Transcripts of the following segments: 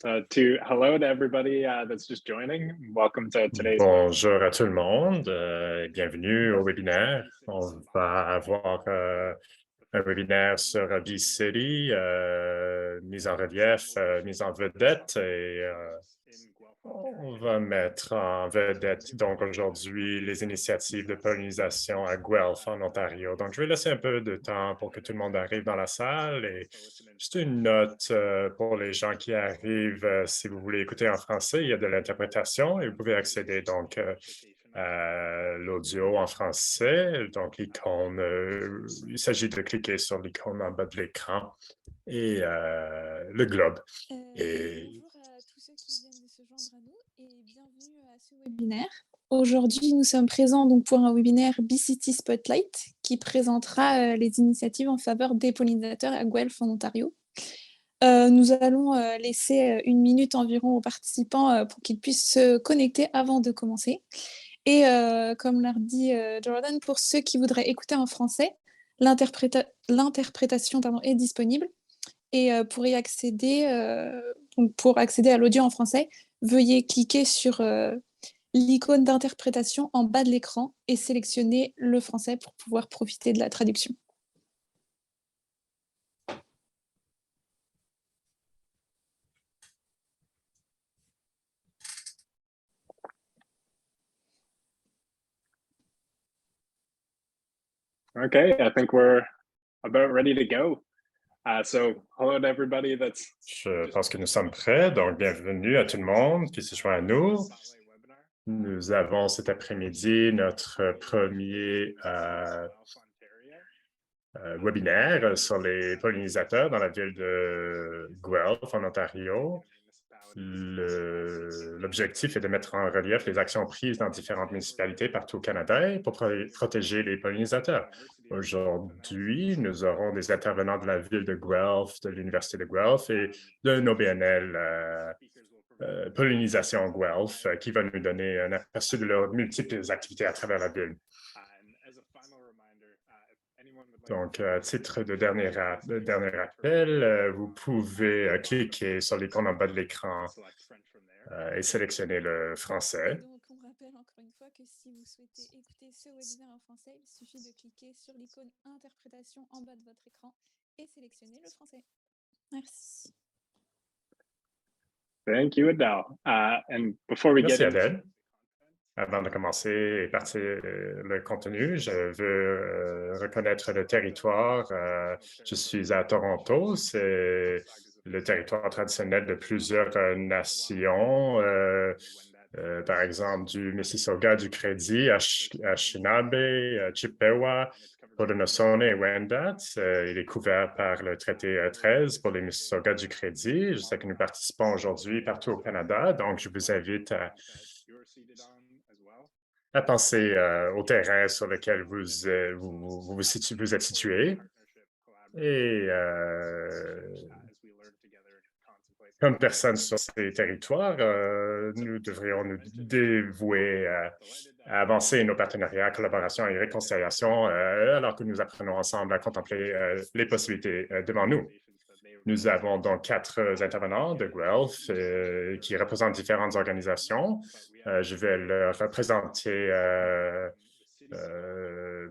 Hello to everybody that's just joining. Welcome to today's Bonjour à tout le monde, bienvenue au webinaire. On va avoir un webinaire sur B-City, mise en relief, mise en vedette et on va mettre en vedette donc aujourd'hui les initiatives de pollinisation à Guelph en Ontario. Donc, je vais laisser un peu de temps pour que tout le monde arrive dans la salle et juste une note pour les gens qui arrivent. Si vous voulez écouter en français, il y a de l'interprétation et vous pouvez accéder donc à l'audio en français. Donc, l'icône, il s'agit de cliquer sur l'icône en bas de l'écran et le globe. Bonjour à tous ceux qui viennent de se joindre à nous et bienvenue à ce webinaire. Aujourd'hui, nous sommes présents donc pour un webinaire B-City Spotlight qui présentera les initiatives en faveur des pollinisateurs à Guelph en Ontario. Nous allons laisser 1 minute environ aux participants pour qu'ils puissent se connecter avant de commencer. Et comme l'a dit Jordan, pour ceux qui voudraient écouter en français, l'interprétation est disponible. Et pour y accéder, pour accéder à l'audio en français, veuillez cliquer sur l'icône d'interprétation en bas de l'écran et sélectionner le français pour pouvoir profiter de la traduction. Okay, I think we're about ready to go. Hello to everybody that's. Je pense que nous sommes prêts, donc bienvenue à tout le monde qui se joint à nous. Nous avons cet après-midi notre premier webinaire sur les pollinisateurs dans la ville de Guelph, en Ontario. L'objectif est de mettre en relief les actions prises dans différentes municipalités partout au Canada pour protéger les pollinisateurs. Aujourd'hui, nous aurons des intervenants de la ville de Guelph, de l'Université de Guelph et de nos BNL Pollinisation Guelph qui va nous donner un aperçu de leurs multiples activités à travers la ville. Donc, à titre de dernier appel, vous pouvez cliquer sur l'icône en bas de l'écran et sélectionner le français. Donc, on rappelle encore une fois que si vous souhaitez écouter ce webinaire en français, il suffit de cliquer sur l'icône interprétation en bas de votre écran et sélectionner le français. Merci. Thank you, Adele. And before we Merci, get into Adèle. Avant de commencer et partir le contenu, je veux reconnaître le territoire. Je suis à Toronto, c'est le territoire traditionnel de plusieurs nations, par exemple du Mississauga, du Crédit, Anishinaabe, Chippewa, Haudenosaunee et Wendat. Il est couvert par le traité 13 pour les Mississauga du Crédit. Je sais que nous participons aujourd'hui partout au Canada, donc je vous invite à penser au terrain sur lequel vous êtes situé. Et comme personne sur ces territoires, nous devrions nous dévouer à avancer nos partenariats, collaboration et réconciliation alors que nous apprenons ensemble à contempler les possibilités devant nous. Nous avons donc 4 intervenants de Guelph qui représentent différentes organisations. Je vais leur présenter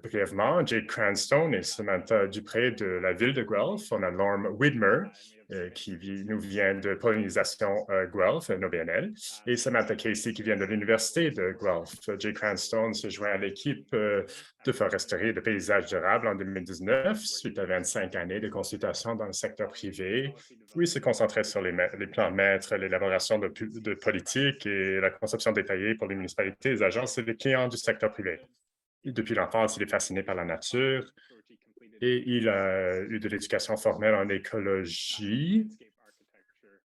brièvement Jade Cranstone et Samantha Dupré de la ville de Guelph. On a Norm Widmer qui nous vient de Pollinisation Guelph, nos BNL, et Samantha Casey qui vient de l'Université de Guelph. Jade Cranstone se joint à l'équipe de foresterie et de paysage durable en 2019, suite à 25 années de consultation dans le secteur privé, où il se concentrait sur les plans maîtres, l'élaboration de politiques et la conception détaillée pour les municipalités, les agences et les clients du secteur privé. Depuis l'enfance, il est fasciné par la nature et il a eu de l'éducation formelle en écologie.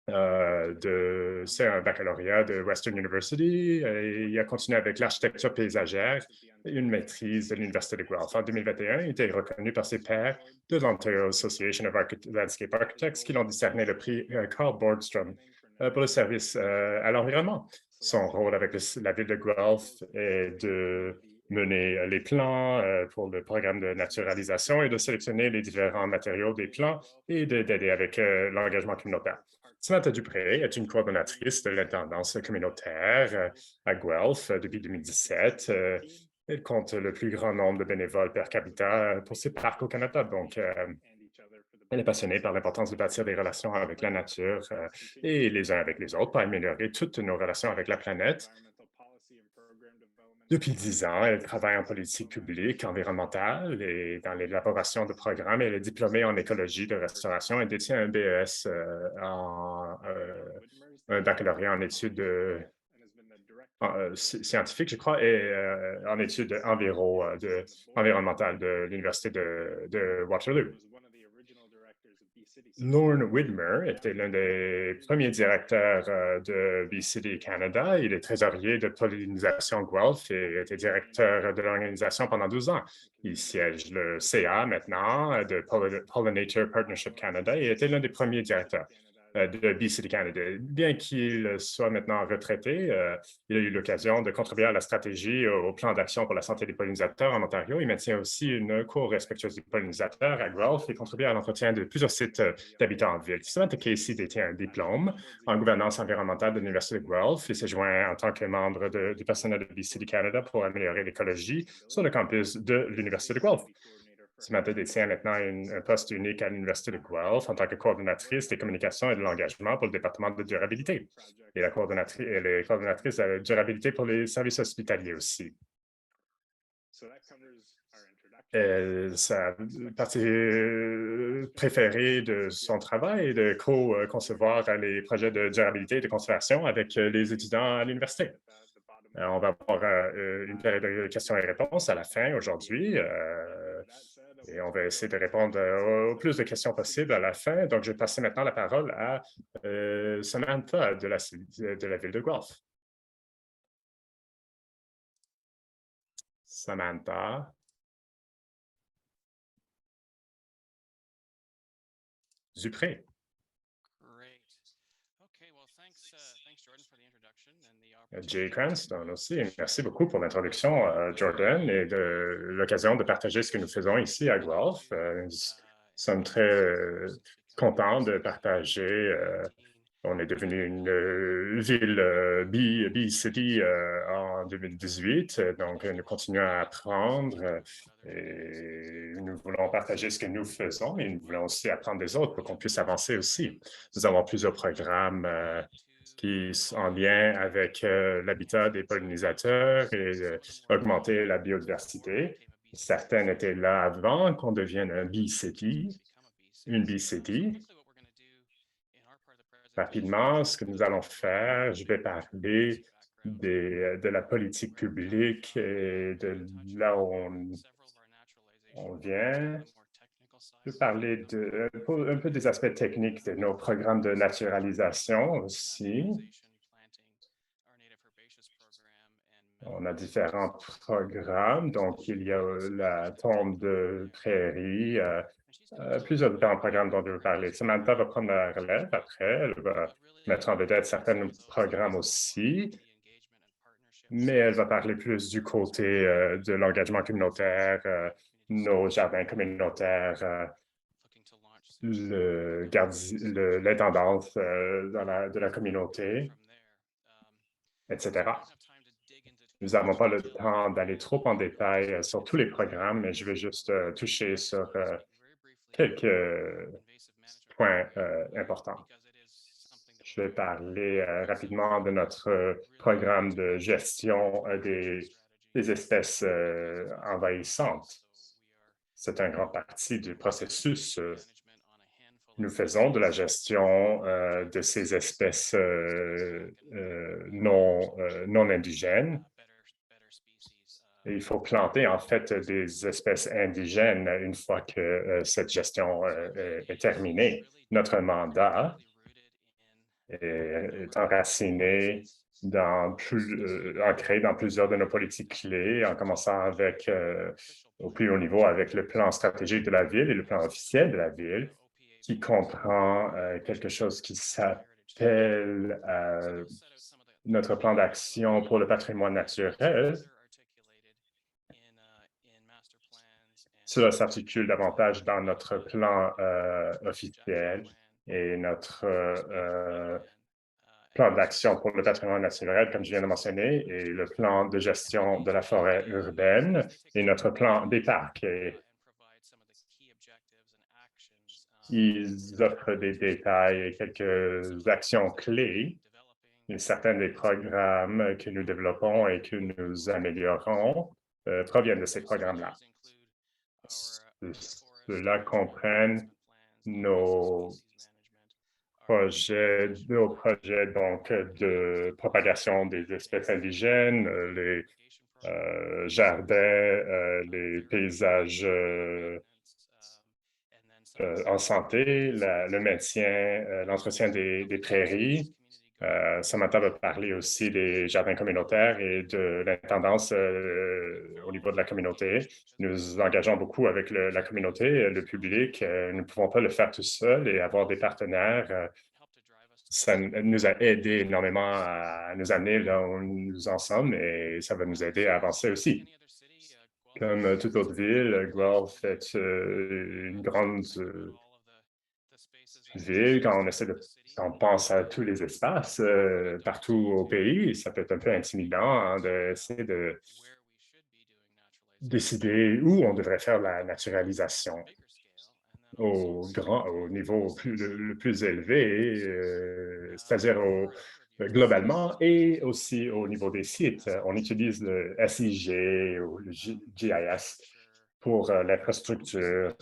C'est un baccalauréat de Western University et il a continué avec l'architecture paysagère et une maîtrise de l'Université de Guelph. En 2021, il était reconnu par ses pairs de l'Ontario Association of Landscape Architects qui l'ont décerné le prix Carl Borgstrom pour le service à l'environnement. Son rôle avec la ville de Guelph est de mener les plans pour le programme de naturalisation et de sélectionner les différents matériaux des plans et d'aider avec l'engagement communautaire. Samantha Dupré est une coordonnatrice de l'intendance communautaire à Guelph depuis 2017. Elle compte le plus grand nombre de bénévoles per capita pour ses parcs au Canada. Donc, elle est passionnée par l'importance de bâtir des relations avec la nature et les uns avec les autres pour améliorer toutes nos relations avec la planète. Depuis 10 ans, elle travaille en politique publique, environnementale et dans l'élaboration de programmes. Elle est diplômée en écologie de restauration et détient un BES un baccalauréat en études scientifiques, je crois, et en études environnementales de l'Université de Waterloo. Lorne Widmer était l'un des premiers directeurs de BCD Canada. Il est trésorier de Pollinisation Guelph et était directeur de l'organisation pendant 12 ans. Il siège le CA maintenant de Pollinator Partnership Canada et était l'un des premiers directeurs de BCD Canada. Bien qu'il soit maintenant retraité, il a eu l'occasion de contribuer à la stratégie au plan d'action pour la santé des pollinisateurs en Ontario. Il maintient aussi une cour respectueuse des pollinisateurs à Guelph et contribue à l'entretien de plusieurs sites d'habitants en ville. Samantha Casey détient un diplôme en gouvernance environnementale de l'Université de Guelph et s'est joint en tant que membre du personnel de BCD Canada pour améliorer l'écologie sur le campus de l'Université de Guelph. Samantha détient maintenant un poste unique à l'Université de Guelph en tant que coordonnatrice des communications et de l'engagement pour le département de durabilité. Et elle est coordonnatrice de la durabilité pour les services hospitaliers aussi. Sa partie préférée de son travail est de co-concevoir les projets de durabilité et de conservation avec les étudiants à l'université. On va avoir une période de questions et réponses à la fin aujourd'hui. Et on va essayer de répondre au plus de questions possibles à la fin. Donc, je vais passer maintenant la parole à Samantha de la ville de Guelph. Samantha. Dupré. Jay Cranston aussi. Merci beaucoup pour l'introduction, Jordan, et de l'occasion de partager ce que nous faisons ici à Guelph. Nous sommes très contents de partager. On est devenu une ville B-City en 2018, donc nous continuons à apprendre et nous voulons partager ce que nous faisons et nous voulons aussi apprendre des autres pour qu'on puisse avancer aussi. Nous avons plusieurs programmes qui sont en lien avec l'habitat des pollinisateurs et augmenter la biodiversité. Certaines étaient là avant qu'on devienne un B-City, une B-City. Rapidement, ce que nous allons faire, je vais parler de la politique publique et de là où on vient. Je vais parler un peu des aspects techniques de nos programmes de naturalisation aussi. On a différents programmes, donc il y a la tombe de prairie, plusieurs différents programmes dont je vais parler. Samantha va prendre la relève après, elle va mettre en vedette certains programmes aussi, mais elle va parler plus du côté de l'engagement communautaire, nos jardins communautaires, l'intendance de la communauté, etc. Nous n'avons pas le temps d'aller trop en détail sur tous les programmes, mais je vais juste toucher sur quelques points importants. Je vais parler rapidement de notre programme de gestion des espèces envahissantes. C'est une grande partie du processus. Nous faisons de la gestion de ces espèces non indigènes. Et il faut planter, en fait, des espèces indigènes une fois que cette gestion est terminée. Notre mandat est enraciné ancré dans plusieurs de nos politiques clés, en commençant avec, au plus haut niveau, avec le plan stratégique de la ville et le plan officiel de la ville, qui comprend quelque chose qui s'appelle notre plan d'action pour le patrimoine naturel. Cela s'articule davantage dans notre plan officiel Et notre plan d'action pour le patrimoine naturel, comme je viens de mentionner, et le plan de gestion de la forêt urbaine et notre plan des parcs. Et ils offrent des détails et quelques actions clés. Et certains des programmes que nous développons et que nous améliorons proviennent de ces programmes-là. Cela comprenne nos projets donc de propagation des espèces indigènes, les jardins, les paysages en santé, le maintien, l'entretien des prairies. Samantha va parler aussi des jardins communautaires et de l'intendance au niveau de la communauté. Nous engageons beaucoup avec la communauté, le public. Nous ne pouvons pas le faire tout seul et avoir des partenaires. Ça nous a aidé énormément à nous amener là où nous en sommes et ça va nous aider à avancer aussi. Comme toute autre ville, Guelph est une grande ville. Quand on pense à tous les espaces partout au pays, ça peut être un peu intimidant d'essayer de décider où on devrait faire la naturalisation au niveau le plus élevé, c'est-à-dire globalement et aussi au niveau des sites. On utilise le SIG ou le GIS pour l'infrastructure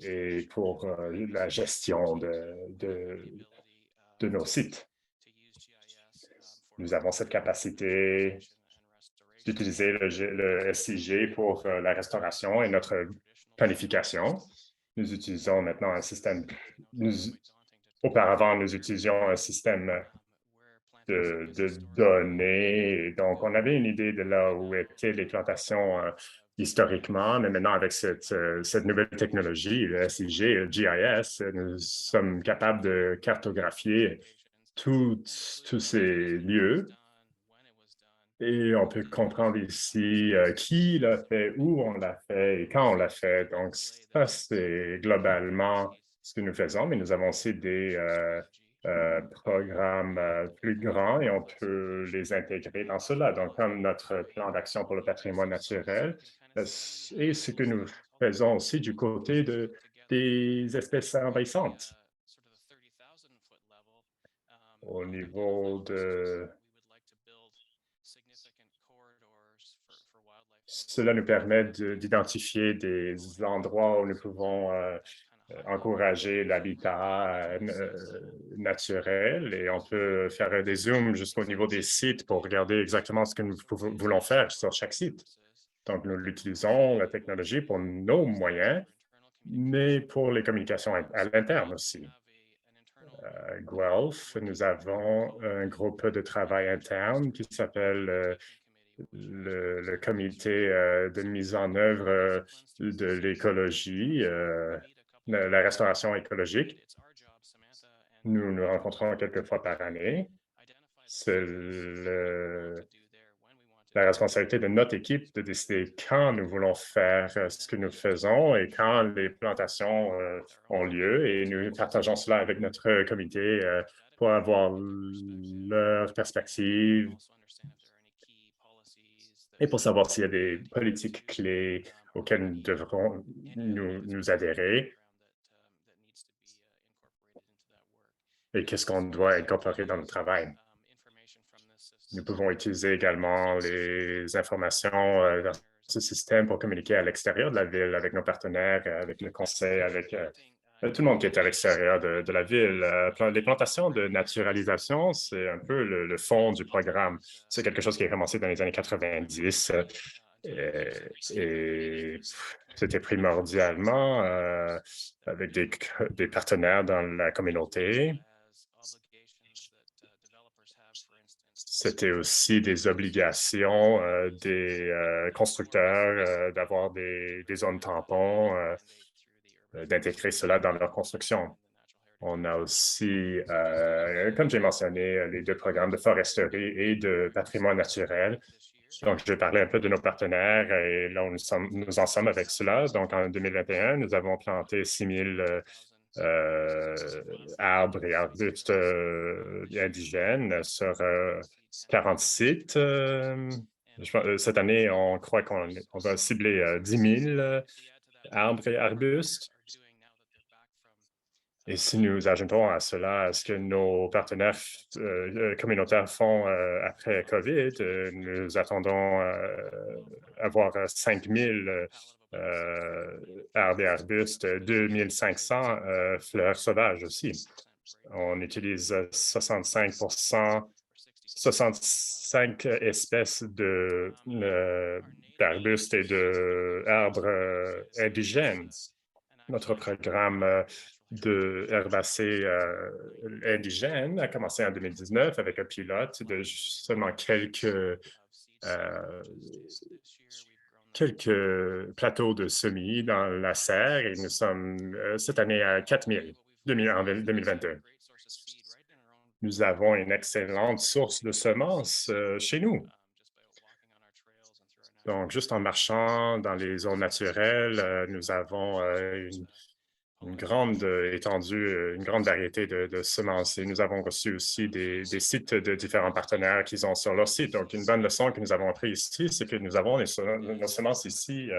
et pour la gestion de nos sites. Nous avons cette capacité d'utiliser le SIG pour la restauration et notre planification. Nous utilisons maintenant un système, auparavant, nous utilisions un système de données. Donc, on avait une idée de là où étaient les plantations historiquement, mais maintenant, avec cette nouvelle technologie, le SIG et le GIS, nous sommes capables de cartographier tous ces lieux. Et on peut comprendre ici qui l'a fait, où on l'a fait et quand on l'a fait. Donc, ça, c'est globalement ce que nous faisons, mais nous avons aussi des programmes plus grands et on peut les intégrer dans cela. Donc, comme notre plan d'action pour le patrimoine naturel et ce que nous faisons aussi du côté des espèces envahissantes. Au niveau de... Cela nous permet d'identifier des endroits où nous pouvons encourager l'habitat naturel et on peut faire des zooms jusqu'au niveau des sites pour regarder exactement ce que nous voulons faire sur chaque site. Donc, nous l'utilisons, la technologie, pour nos moyens, mais pour les communications à l'interne aussi. Guelph, nous avons un groupe de travail interne qui s'appelle le comité de mise en œuvre de l'écologie, la restauration écologique. Nous nous rencontrons quelques fois par année. C'est la responsabilité de notre équipe de décider quand nous voulons faire ce que nous faisons et quand les plantations ont lieu. Et nous partageons cela avec notre comité pour avoir leur perspective et pour savoir s'il y a des politiques clés auxquelles nous devrons nous adhérer et qu'est-ce qu'on doit incorporer dans le travail. Nous pouvons utiliser également les informations dans ce système pour communiquer à l'extérieur de la ville avec nos partenaires, avec le conseil, avec tout le monde qui est à l'extérieur de la ville. Les plantations de naturalisation, c'est un peu le fond du programme. C'est quelque chose qui a commencé dans les années 90 et c'était primordialement avec des partenaires dans la communauté. C'était aussi des obligations des constructeurs d'avoir des zones tampons, d'intégrer cela dans leur construction. On a aussi, comme j'ai mentionné, les deux programmes de foresterie et de patrimoine naturel. Donc, je vais parler un peu de nos partenaires et là, nous en sommes avec cela. Donc, en 2021, nous avons planté 6 000 arbres et arbustes indigènes sur 40 sites. Cette année, on croit qu'on va cibler 10 000 arbres et arbustes. Et si nous ajoutons à cela ce que nos partenaires communautaires font après COVID, nous attendons avoir 5 000 arbres et arbustes, 2 500 fleurs sauvages aussi. On utilise 65 espèces d'arbustes et d'arbres indigènes. Notre programme de herbacées indigènes a commencé en 2019 avec un pilote de seulement quelques plateaux de semis dans la serre et nous sommes cette année à 4 000 en 2022. Nous avons une excellente source de semences chez nous. Donc, juste en marchant dans les zones naturelles, nous avons une grande étendue, une grande variété de semences. Et nous avons reçu aussi des sites de différents partenaires qui sont sur leur site. Donc, une bonne leçon que nous avons apprise ici, c'est que nous avons nos semences ici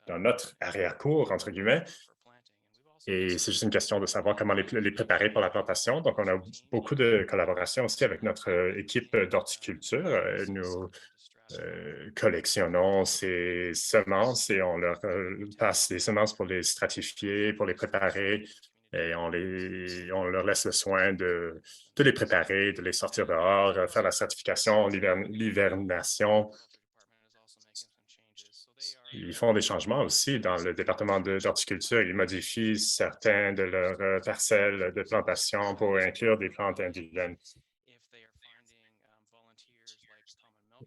dans notre arrière-cour, entre guillemets. Et c'est juste une question de savoir comment les préparer pour la plantation. Donc, on a beaucoup de collaboration aussi avec notre équipe d'horticulture. Nous collectionnons ces semences et on leur passe des semences pour les stratifier, pour les préparer. Et on leur laisse le soin de les préparer, de les sortir dehors, faire la certification, l'hivernation. Ils font des changements aussi dans le département d'horticulture. Ils modifient certains de leurs parcelles de plantation pour inclure des plantes indigènes.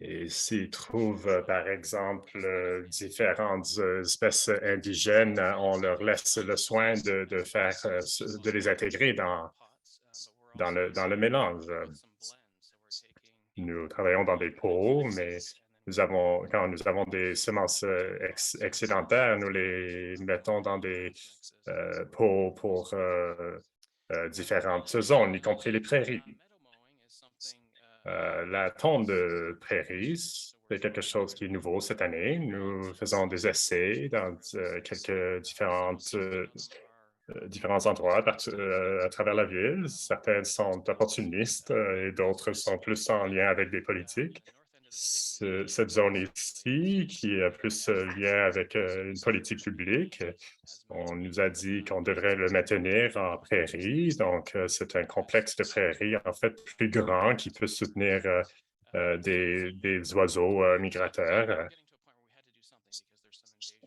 Et s'ils trouvent, par exemple, différentes espèces indigènes, on leur laisse le soin de les intégrer dans le mélange. Nous travaillons dans des pots, mais quand nous avons des semences excédentaires, nous les mettons dans des pots pour différentes zones, y compris les prairies. La tonte de prairies, c'est quelque chose qui est nouveau cette année. Nous faisons des essais dans quelques différents endroits à travers la ville. Certains sont opportunistes et d'autres sont plus en lien avec des politiques. Cette zone ici, qui est plus lien avec une politique publique, on nous a dit qu'on devrait le maintenir en prairie. Donc, c'est un complexe de prairies, en fait, plus grand qui peut soutenir des oiseaux migrateurs.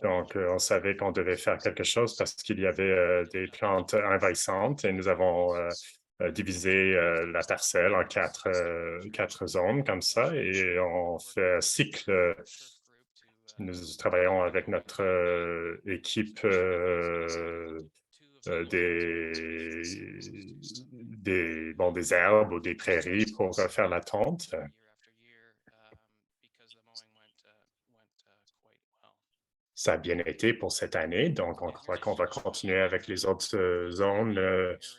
Donc, on savait qu'on devait faire quelque chose parce qu'il y avait des plantes envahissantes et nous avons divisé la parcelle en quatre zones comme ça et on fait un cycle. Nous travaillons avec notre équipe des herbes ou des prairies pour faire la tonte. Ça a bien été pour cette année, donc on croit qu'on va continuer avec les autres zones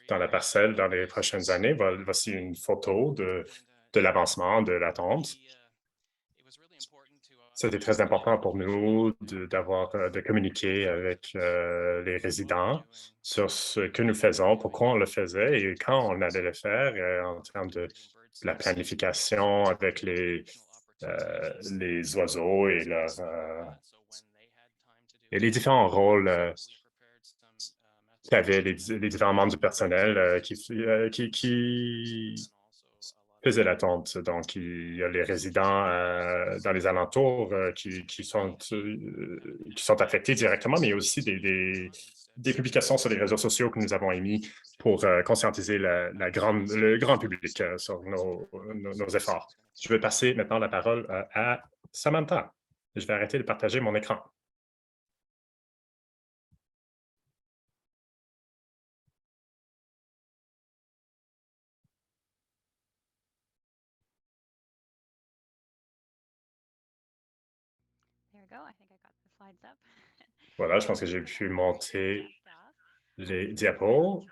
dans la parcelle dans les prochaines années. Voici une photo de l'avancement de la tonte. C'était très important pour nous de communiquer avec les résidents sur ce que nous faisons, pourquoi on le faisait et quand on allait le faire en termes de la planification avec les oiseaux et les différents rôles qu'avaient les différents membres du personnel qui faisaient la tonte. Donc, il y a les résidents dans les alentours qui sont affectés directement, mais il y a aussi des publications sur les réseaux sociaux que nous avons émis pour conscientiser le grand public sur nos efforts. Je vais passer maintenant la parole à Samantha. Je vais arrêter de partager mon écran. Voilà, je pense que j'ai pu monter les diapos.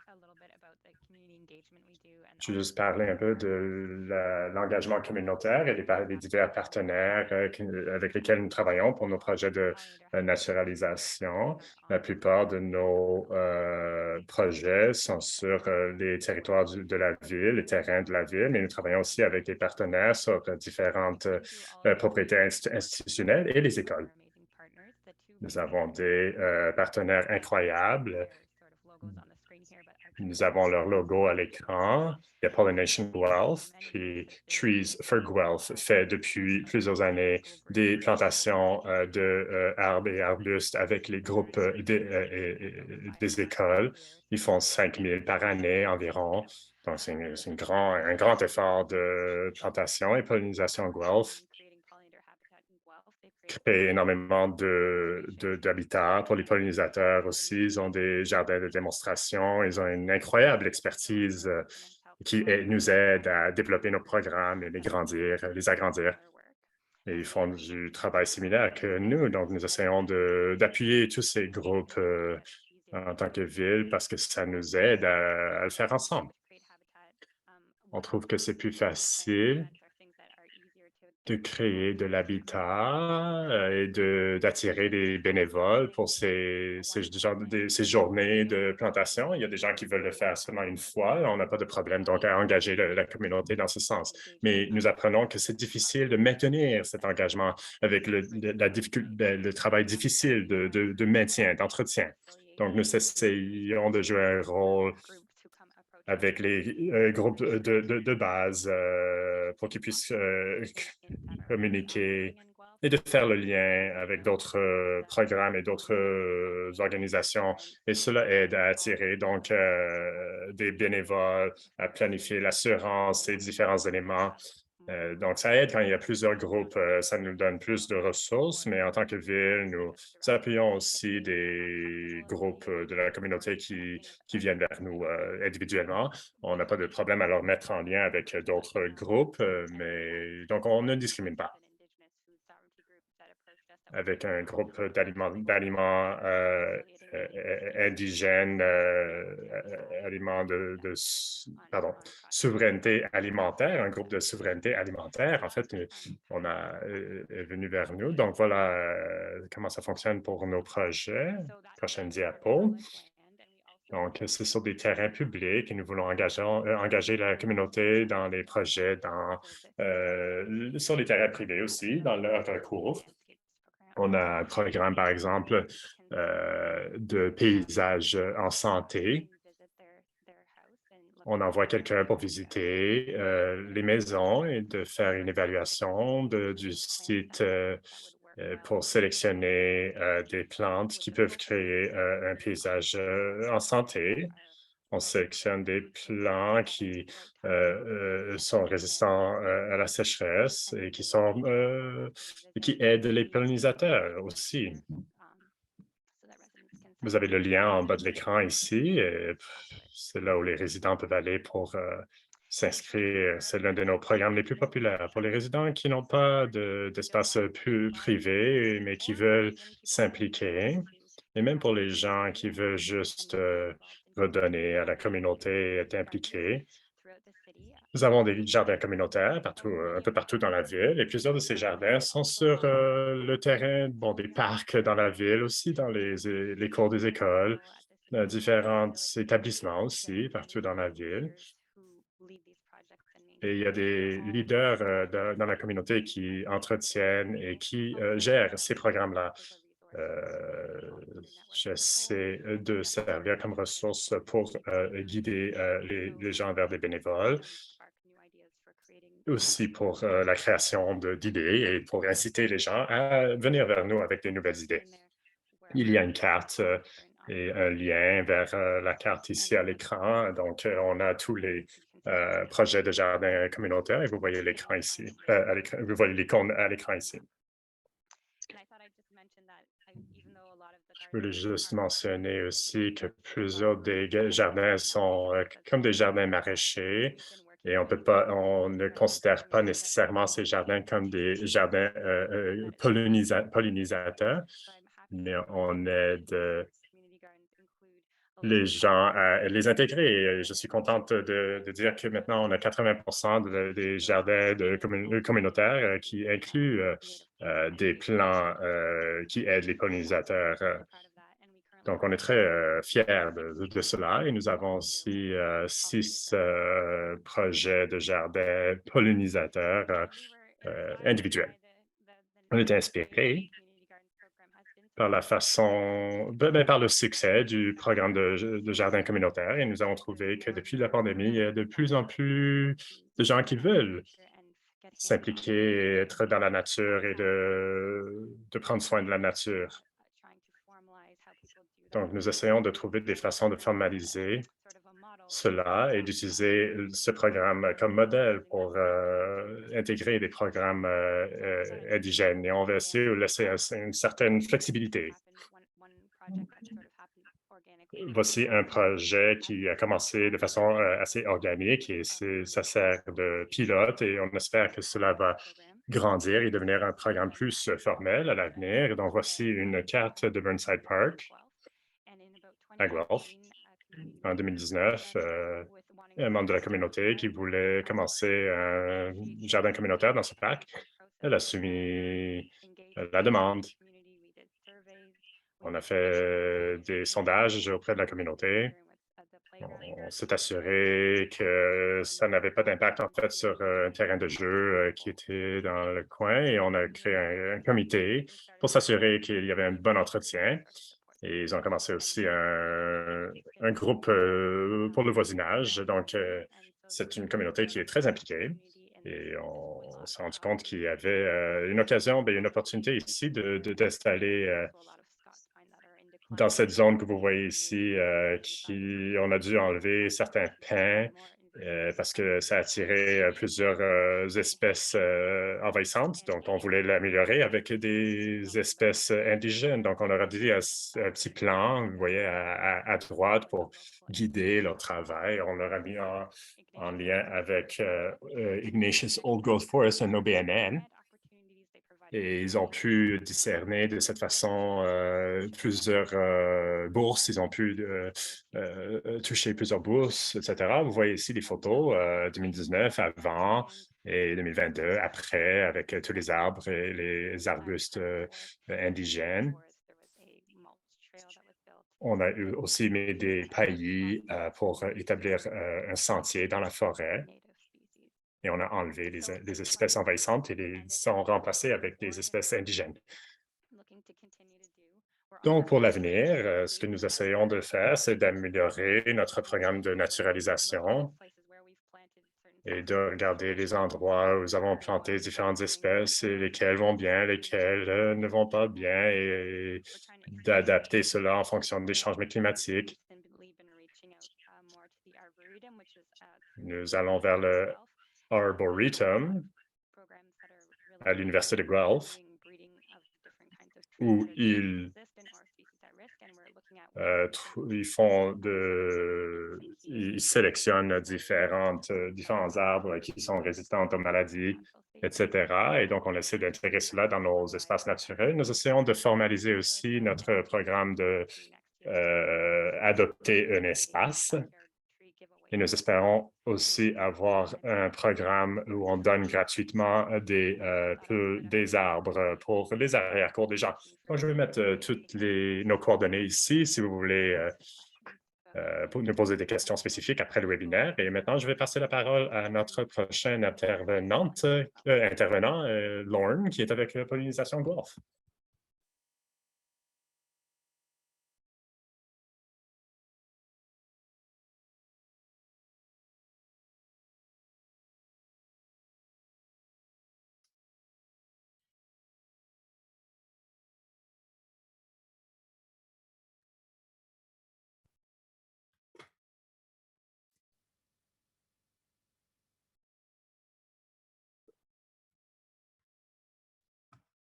Je vais juste parler un peu de l'engagement communautaire et les divers partenaires avec lesquels nous travaillons pour nos projets de naturalisation. La plupart de nos projets sont sur les territoires de la ville, les terrains de la ville, mais nous travaillons aussi avec des partenaires sur différentes propriétés institutionnelles et les écoles. Nous avons des partenaires incroyables. Nous avons leur logo à l'écran. Il y a Pollination Guelph, puis Trees for Guelph fait depuis plusieurs années des plantations d'arbres et arbustes avec les groupes des écoles. Ils font 5 000 par année environ. Donc, c'est un grand effort de plantation et pollinisation Guelph crée énormément d'habitats pour les pollinisateurs aussi. Ils ont des jardins de démonstration. Ils ont une incroyable expertise qui nous aide à développer nos programmes et les agrandir. Et ils font du travail similaire que nous. Donc, nous essayons d'appuyer tous ces groupes en tant que ville parce que ça nous aide à le faire ensemble. On trouve que c'est plus facile de créer de l'habitat et d'attirer des bénévoles pour ces journées de plantation. Il y a des gens qui veulent le faire seulement une fois. On n'a pas de problème donc à engager la communauté dans ce sens. Mais nous apprenons que c'est difficile de maintenir cet engagement avec le travail difficile de maintien, d'entretien. Donc, nous essayons de jouer un rôle avec les groupes de base pour qu'ils puissent communiquer et de faire le lien avec d'autres programmes et d'autres organisations. Et cela aide à attirer donc des bénévoles, à planifier l'assurance et différents éléments. Donc, ça aide quand il y a plusieurs groupes, ça nous donne plus de ressources, mais en tant que ville, nous appuyons aussi des groupes de la communauté qui viennent vers nous individuellement. On n'a pas de problème à leur mettre en lien avec d'autres groupes, mais donc on ne discrimine pas. Avec un groupe d'aliments indigènes, souveraineté alimentaire, un groupe de souveraineté alimentaire. En fait, on est venu vers nous. Donc, voilà comment ça fonctionne pour nos projets. Prochaine diapo. Donc, c'est sur des terrains publics et nous voulons engager la communauté dans les projets sur les terrains privés aussi, dans leur cours. On a un programme, par exemple, de paysage en santé. On envoie quelqu'un pour visiter les maisons et de faire une évaluation du site pour sélectionner des plantes qui peuvent créer un paysage en santé. On sélectionne des plants qui sont résistants à la sécheresse et qui aident les pollinisateurs aussi. Vous avez le lien en bas de l'écran ici. C'est là où les résidents peuvent aller pour s'inscrire. C'est l'un de nos programmes les plus populaires pour les résidents qui n'ont pas d'espace privé, mais qui veulent s'impliquer. Et même pour les gens qui veulent juste redonner à la communauté et être impliqués. Nous avons des jardins communautaires un peu partout dans la ville, et plusieurs de ces jardins sont sur le terrain, des parcs dans la ville aussi, dans les cours des écoles, différents établissements aussi, partout dans la ville. Et il y a des leaders dans la communauté qui entretiennent et qui gèrent ces programmes-là. J'essaie de servir comme ressource pour guider les gens vers des bénévoles, aussi pour la création d'idées et pour inciter les gens à venir vers nous avec des nouvelles idées. Il y a une carte et un lien vers la carte ici à l'écran. Donc, on a tous les projets de jardin communautaire et vous voyez l'écran ici, vous voyez l'icône à l'écran ici. Je voulais juste mentionner aussi que plusieurs des jardins sont comme des jardins maraîchers et on ne considère pas nécessairement ces jardins comme des jardins pollinisateurs, mais on aide les gens à les intégrer. Et je suis contente de dire que maintenant, on a 80% des jardins communautaires qui incluent des plans qui aident les pollinisateurs. Donc, on est très fiers de cela et nous avons aussi 6 projets de jardins pollinisateurs individuels. On était inspirés par la façon, par le succès du programme de jardin communautaire et nous avons trouvé que depuis la pandémie, il y a de plus en plus de gens qui veulent s'impliquer, être dans la nature et de prendre soin de la nature. Donc, nous essayons de trouver des façons de formaliser cela et d'utiliser ce programme comme modèle pour intégrer des programmes indigènes. Et on va essayer de laisser une certaine flexibilité. Voici un projet qui a commencé de façon assez organique et ça sert de pilote et on espère que cela va grandir et devenir un programme plus formel à l'avenir. Donc, voici une carte de Burnside Park à Guelph. En 2019, un membre de la communauté qui voulait commencer un jardin communautaire dans ce parc. Elle a soumis la demande. On a fait des sondages auprès de la communauté. On s'est assuré que ça n'avait pas d'impact en fait sur un terrain de jeu qui était dans le coin et on a créé un comité pour s'assurer qu'il y avait un bon entretien. Et ils ont commencé aussi un groupe pour le voisinage. Donc, c'est une communauté qui est très impliquée. Et on s'est rendu compte qu'il y avait une occasion, une opportunité ici d'installer dans cette zone que vous voyez ici, on a dû enlever certains pins parce que ça attirait plusieurs espèces envahissantes. Donc, on voulait l'améliorer avec des espèces indigènes. Donc, on leur a dit un petit plan, vous voyez, à droite pour guider leur travail. On leur a mis en lien avec Ignatius Old Growth Forest, un OBNN. Et ils ont pu discerner de cette façon plusieurs bourses. Ils ont pu toucher plusieurs bourses, etc. Vous voyez ici les photos 2019 avant et 2022 après, avec tous les arbres et les arbustes indigènes. On a aussi mis des paillis pour établir un sentier dans la forêt. Et on a enlevé les espèces envahissantes et les sont remplacées avec des espèces indigènes. Donc, pour l'avenir, ce que nous essayons de faire, c'est d'améliorer notre programme de naturalisation et de regarder les endroits où nous avons planté différentes espèces et lesquelles vont bien, lesquelles ne vont pas bien et d'adapter cela en fonction des changements climatiques. Nous allons vers le Arboretum à l'Université de Guelph, où ils sélectionnent différents arbres qui sont résistants aux maladies, etc. Et donc, on essaie d'intégrer cela dans nos espaces naturels. Nous essayons de formaliser aussi notre programme d'adopter un espace. Et nous espérons aussi avoir un programme où on donne gratuitement des arbres pour les arrière-cours des gens. Donc, je vais mettre toutes nos coordonnées ici si vous voulez pour nous poser des questions spécifiques après le webinaire. Et maintenant, je vais passer la parole à notre prochaine intervenant, Lorne, qui est avec Pollinisation Guelph.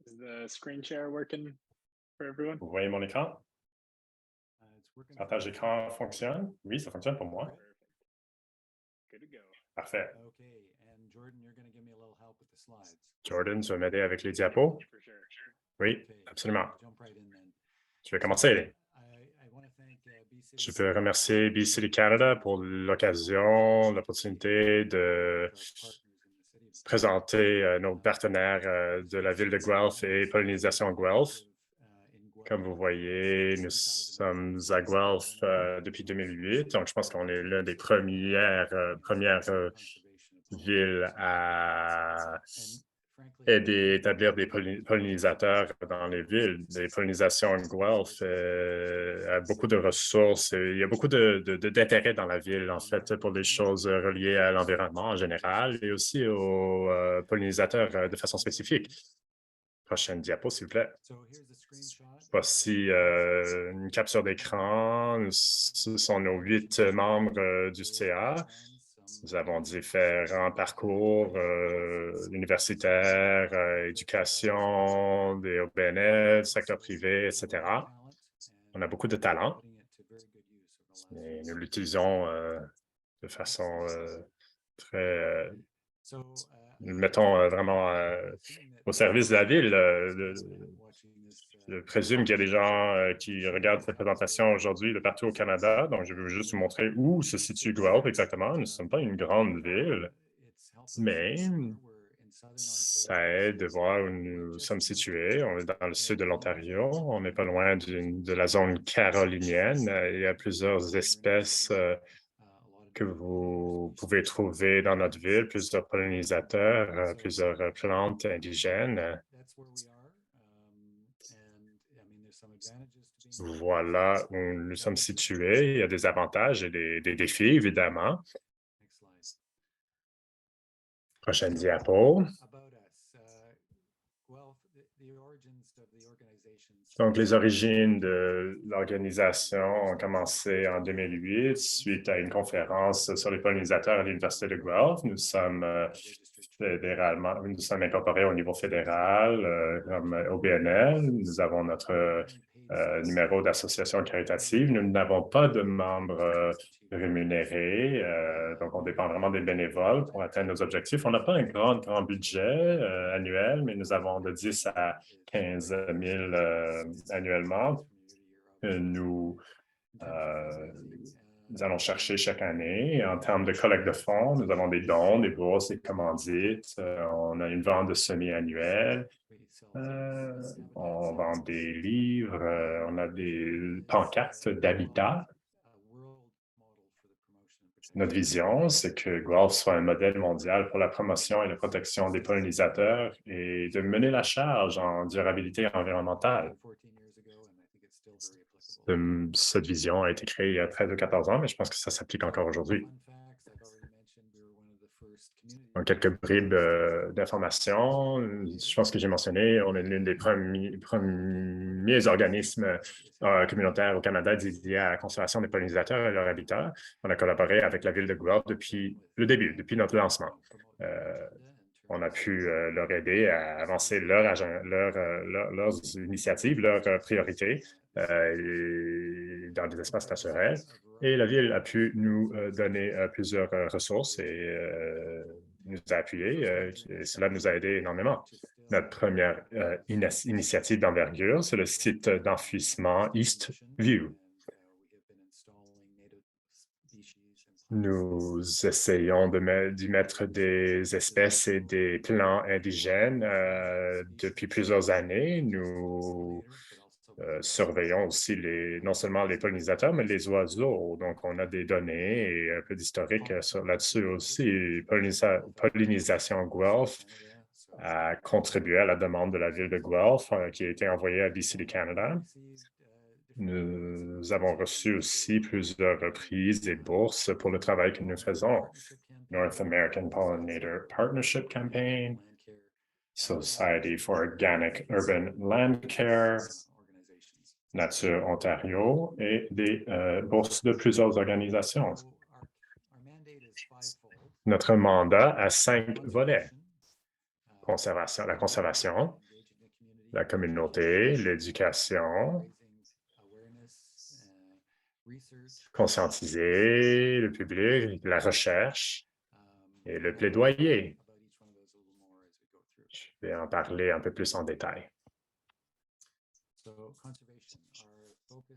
Is the screen share working for everyone? Vous voyez mon écran? Partage d'écran fonctionne? Oui, ça fonctionne pour moi. Good to go. Parfait. Okay, and Jordan, you're going to give me a little help with the slides. Jordan, tu vas m'aider avec les diapos? For sure. Oui, Okay, absolument. jump right in then. Je vais commencer. I want to thank Je veux remercier B-City Canada pour l'occasion, l'opportunité de présenter nos partenaires de la ville de Guelph et Pollinisation Guelph. Comme vous voyez, nous sommes à Guelph depuis 2008, donc je pense qu'on est l'une des premières villes à aider à établir des pollinisateurs dans les villes. Les pollinisations Guelph a beaucoup de ressources. Il y a beaucoup d'intérêt dans la ville, en fait, pour les choses reliées à l'environnement en général et aussi aux pollinisateurs de façon spécifique. Prochaine diapo, s'il vous plaît. Voici une capture d'écran. Ce sont nos 8 membres du CA. Nous avons différents parcours universitaires, éducation, des OBNL, secteur privé, etc. On a beaucoup de talent et nous l'utilisons de façon très... nous le mettons vraiment au service de la ville. Je présume qu'il y a des gens qui regardent cette présentation aujourd'hui de partout au Canada, donc je veux juste vous montrer où se situe Guelph exactement. Nous ne sommes pas une grande ville, mais ça aide de voir où nous sommes situés. On est dans le sud de l'Ontario, on n'est pas loin de la zone carolinienne. Il y a plusieurs espèces que vous pouvez trouver dans notre ville, plusieurs pollinisateurs, plusieurs plantes indigènes. Voilà où nous sommes situés. Il y a des avantages et des défis, évidemment. Prochaine diapo. Donc, les origines de l'organisation ont commencé en 2008 suite à une conférence sur les pollinisateurs à l'Université de Guelph. Nous sommes incorporés au niveau fédéral comme OBNL. Nous avons notre numéro d'association caritative. Nous n'avons pas de membres rémunérés, donc on dépend vraiment des bénévoles pour atteindre nos objectifs. On n'a pas un grand budget annuel, mais nous avons de 10 à 15 000 annuellement. Nous allons chercher chaque année. En termes de collecte de fonds, nous avons des dons, des bourses, des commandites. On a une vente de semi-annuelle. On vend des livres. On a des pancartes d'habitat. Notre vision, c'est que Guelph soit un modèle mondial pour la promotion et la protection des pollinisateurs et de mener la charge en durabilité environnementale. Cette vision a été créée il y a 13 ou 14 ans, mais je pense que ça s'applique encore aujourd'hui. Donc, quelques bribes d'informations. Je pense que j'ai mentionné, on est l'une des premiers organismes communautaires au Canada dédiés à la conservation des pollinisateurs et leur habitat. On a collaboré avec la ville de Guelph depuis le début, depuis notre lancement. On a pu leur aider à avancer leurs initiatives, leurs priorités dans des espaces naturels. Et la ville a pu nous donner plusieurs ressources et nous a appuyés. Et cela nous a aidé énormément. Notre première initiative d'envergure, c'est le site d'enfouissement Eastview. Nous essayons d'y mettre des espèces et des plants indigènes depuis plusieurs années. Nous surveillons aussi non seulement les pollinisateurs, mais les oiseaux. Donc, on a des données et un peu d'historique là-dessus aussi. Pollinisation Guelph a contribué à la demande de la ville de Guelph qui a été envoyée à BCD Canada. Nous avons reçu aussi plusieurs reprises des bourses pour le travail que nous faisons. North American Pollinator Partnership Campaign, Society for Organic Urban Land Care, Nature Ontario et des bourses de plusieurs organisations. Notre mandat a 5 volets. La conservation, la communauté, l'éducation, conscientiser le public, la recherche et le plaidoyer. Je vais en parler un peu plus en détail.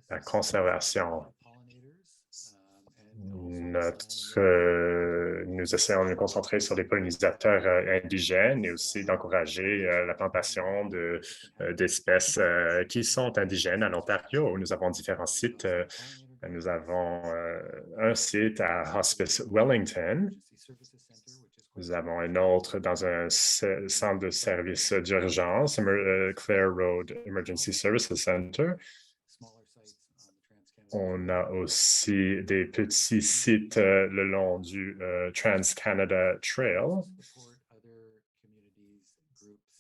la conservation. Nous essayons de nous concentrer sur les pollinisateurs indigènes et aussi d'encourager la plantation d'espèces qui sont indigènes à l'Ontario. Nous avons différents sites. Nous avons un site à Hospice Wellington. Nous avons un autre dans un centre de services d'urgence, Clare Road Emergency Services Center. On a aussi des petits sites le long du Trans-Canada Trail.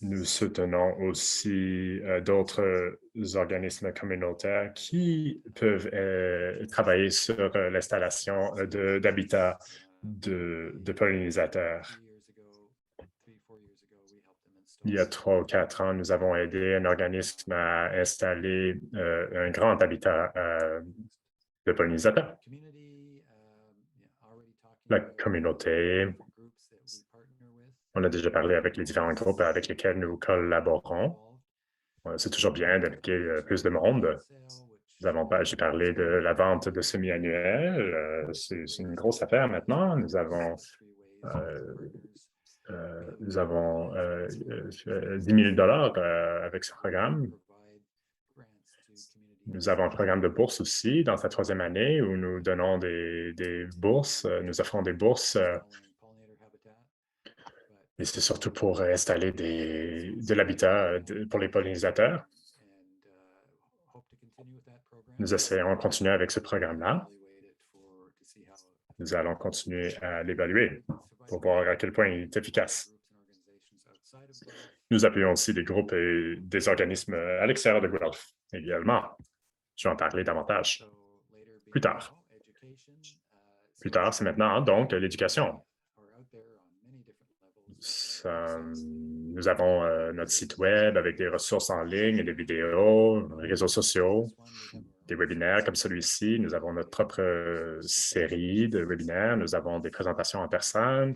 Nous soutenons aussi d'autres organismes communautaires qui peuvent travailler sur l'installation d'habitats de pollinisateurs. Il y a 3 ou 4 ans, nous avons aidé un organisme à installer un grand habitat de pollinisateurs. La communauté, on a déjà parlé avec les différents groupes avec lesquels nous collaborons. C'est toujours bien d'impliquer plus de monde. J'ai parlé de la vente de semi-annuels. C'est une grosse affaire maintenant. Nous avons 10 000 $ avec ce programme. Nous avons un programme de bourse aussi dans sa 3e année où nous donnons des bourses. Nous offrons des bourses. Et c'est surtout pour installer de l'habitat pour les pollinisateurs. Nous essayons de continuer avec ce programme-là. Nous allons continuer à l'évaluer pour voir à quel point il est efficace. Nous appuyons aussi des groupes et des organismes à l'extérieur de Guelph également. Je vais en parler davantage plus tard. Plus tard, c'est maintenant donc l'éducation. Nous avons notre site web avec des ressources en ligne et des vidéos, réseaux sociaux, des webinaires comme celui-ci. Nous avons notre propre série de webinaires. Nous avons des présentations en personne,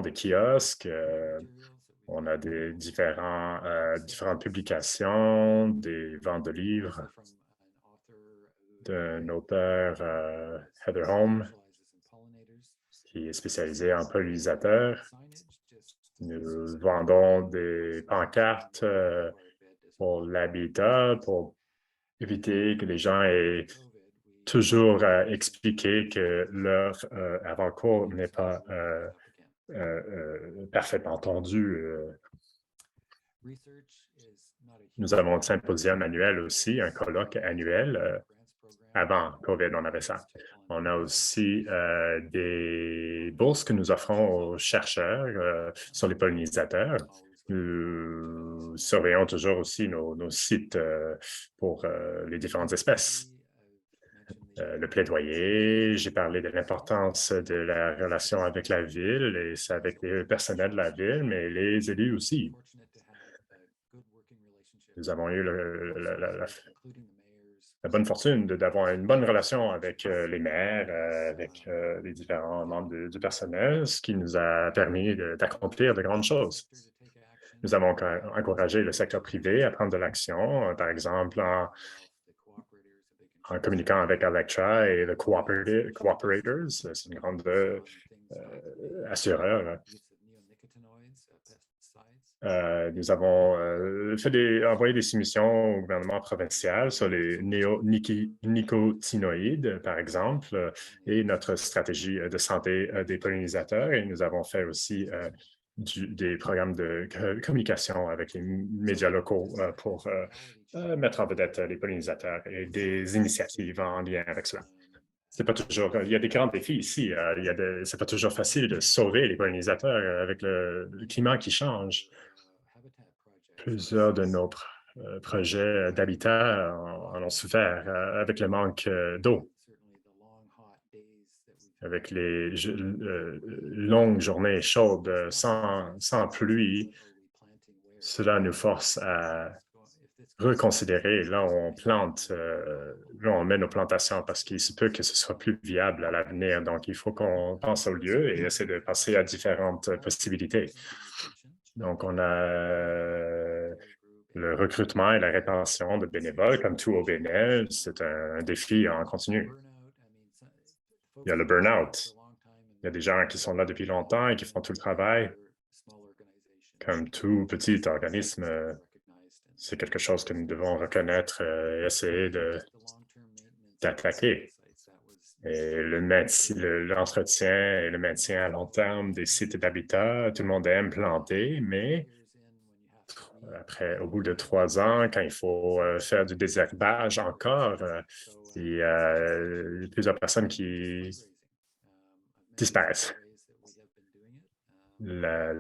des kiosques. On a des différentes publications, des ventes de livres d'un auteur, Heather Home, qui est spécialisé en pollinisateurs. Nous vendons des pancartes pour l'habitat, pour éviter que les gens aient toujours expliqué que leur avant-cours n'est pas parfaitement entendu. Nous avons un symposium annuel aussi, un colloque annuel. Avant COVID, on avait ça. On a aussi des bourses que nous offrons aux chercheurs sur les pollinisateurs. Nous surveillons toujours aussi nos sites pour les différentes espèces. Le plaidoyer, j'ai parlé de l'importance de la relation avec la ville, et c'est avec les personnels de la ville, mais les élus aussi. Nous avons eu la bonne fortune d'avoir une bonne relation avec les maires, avec les différents membres du personnel, ce qui nous a permis d'accomplir de grandes choses. Nous avons encouragé le secteur privé à prendre de l'action, par exemple en communiquant avec Electra et le Cooperators, c'est une grande assureur. Nous avons envoyé des soumissions au gouvernement provincial sur les néonicotinoïdes, par exemple, et notre stratégie de santé des pollinisateurs. Et nous avons fait aussi des programmes de communication avec les médias locaux pour mettre en vedette les pollinisateurs et des initiatives en lien avec cela. C'est pas toujours, il y a des grands défis ici. C'est pas toujours facile de sauver les pollinisateurs avec le climat qui change. Plusieurs de nos projets d'habitat en ont souffert avec le manque d'eau, avec les longues journées chaudes sans pluie. Cela nous force à reconsidérer là où on plante, là où on met nos plantations, parce qu'il se peut que ce soit plus viable à l'avenir. Donc, il faut qu'on pense au lieu et essaie de passer à différentes possibilités. Donc, on a Le recrutement et la rétention de bénévoles, comme tout au BNL, c'est un défi en continu. Il y a le burn-out. Il y a des gens qui sont là depuis longtemps et qui font tout le travail. Comme tout petit organisme, c'est quelque chose que nous devons reconnaître et essayer d'attaquer. Et l'entretien et le maintien à long terme des sites d'habitat, tout le monde aime planter, mais au bout de 3 ans, quand il faut faire du désherbage encore, il y a plusieurs personnes qui disparaissent. La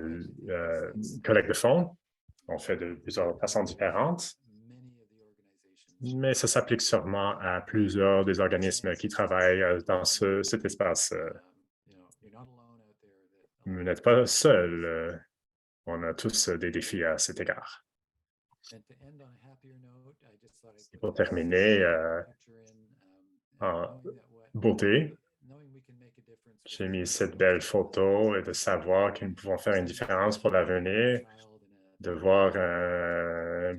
collecte de fonds, on fait de plusieurs façons différentes, mais ça s'applique sûrement à plusieurs des organismes qui travaillent dans cet espace. Vous n'êtes pas seul. On a tous des défis à cet égard. Et pour terminer, en beauté, j'ai mis cette belle photo et de savoir que nous pouvons faire une différence pour l'avenir, de voir un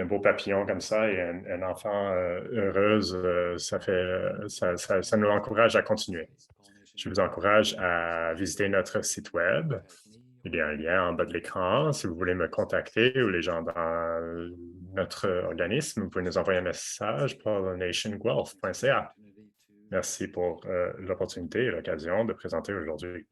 beau papillon comme ça et un enfant heureuse, ça nous encourage à continuer. Je vous encourage à visiter notre site web. Il y a un lien en bas de l'écran. Si vous voulez me contacter ou les gens dans notre organisme, vous pouvez nous envoyer un message pollinationguelph.ca. Merci pour l'opportunité et l'occasion de présenter aujourd'hui.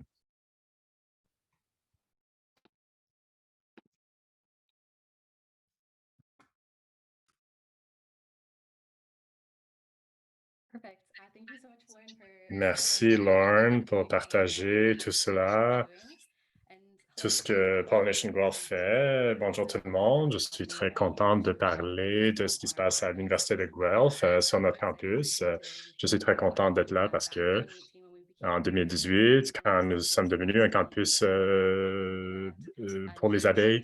Merci, Lauren, pour partager tout cela, tout ce que Pollination Guelph fait. Bonjour tout le monde. Je suis très contente de parler de ce qui se passe à l'Université de Guelph sur notre campus. Je suis très contente d'être là parce que en 2018, quand nous sommes devenus un campus pour les abeilles,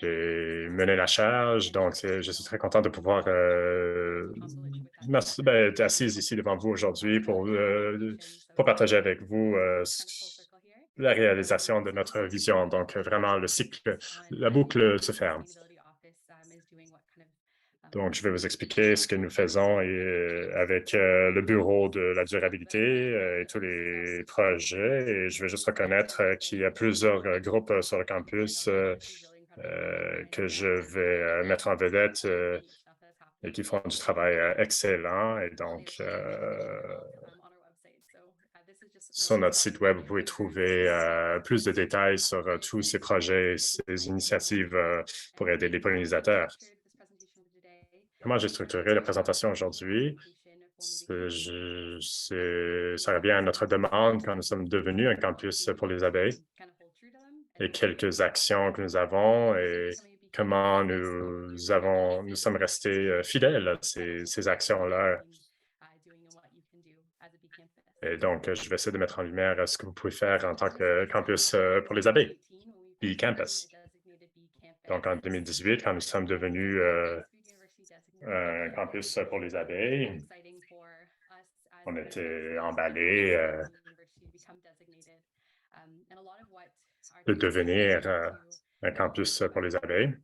j'ai mené la charge, donc je suis très content de pouvoir être assise ici devant vous aujourd'hui pour partager avec vous la réalisation de notre vision. Donc, vraiment, la boucle se ferme. Donc, je vais vous expliquer ce que nous faisons avec le Bureau de la durabilité et tous les projets. Et je vais juste reconnaître qu'il y a plusieurs groupes sur le campus que je vais mettre en vedette et qui font du travail excellent. Et donc, sur notre site web, vous pouvez trouver plus de détails sur tous ces projets et ces initiatives pour aider les pollinisateurs. Comment j'ai structuré la présentation aujourd'hui? Ça revient à notre demande quand nous sommes devenus un campus pour les abeilles et quelques actions que nous avons et comment nous sommes restés fidèles à ces actions-là. Et donc, je vais essayer de mettre en lumière ce que vous pouvez faire en tant que campus pour les abeilles, Bee Campus. Donc, en 2018, quand nous sommes devenus un campus pour les abeilles, on était emballés de devenir un campus pour les abeilles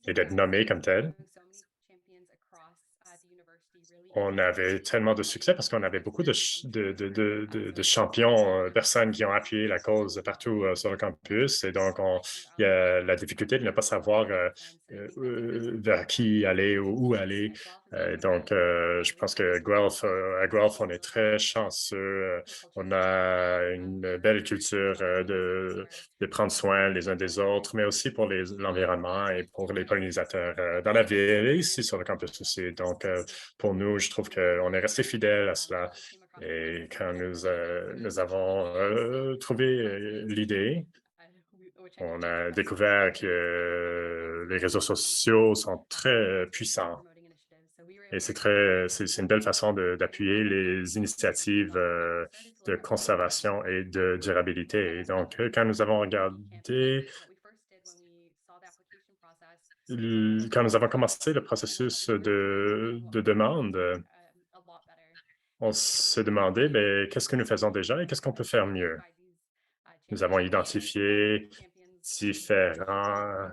et d'être nommé comme tel. On avait tellement de succès parce qu'on avait beaucoup de champions, personnes qui ont appuyé la cause partout sur le campus. Et donc, il y a la difficulté de ne pas savoir vers qui aller ou où aller. Donc, je pense que à Guelph, on est très chanceux. On a une belle culture de prendre soin les uns des autres, mais aussi pour l'environnement et pour les pollinisateurs dans la ville et ici sur le campus aussi. Donc, pour nous, je trouve qu'on est resté fidèle à cela. Et quand nous avons trouvé l'idée, on a découvert que les réseaux sociaux sont très puissants. Et c'est une belle façon d'appuyer les initiatives de conservation et de durabilité. Et donc, quand nous avons regardé, quand nous avons commencé le processus de demande, on s'est demandé, qu'est-ce que nous faisons déjà et qu'est-ce qu'on peut faire mieux? Nous avons identifié différents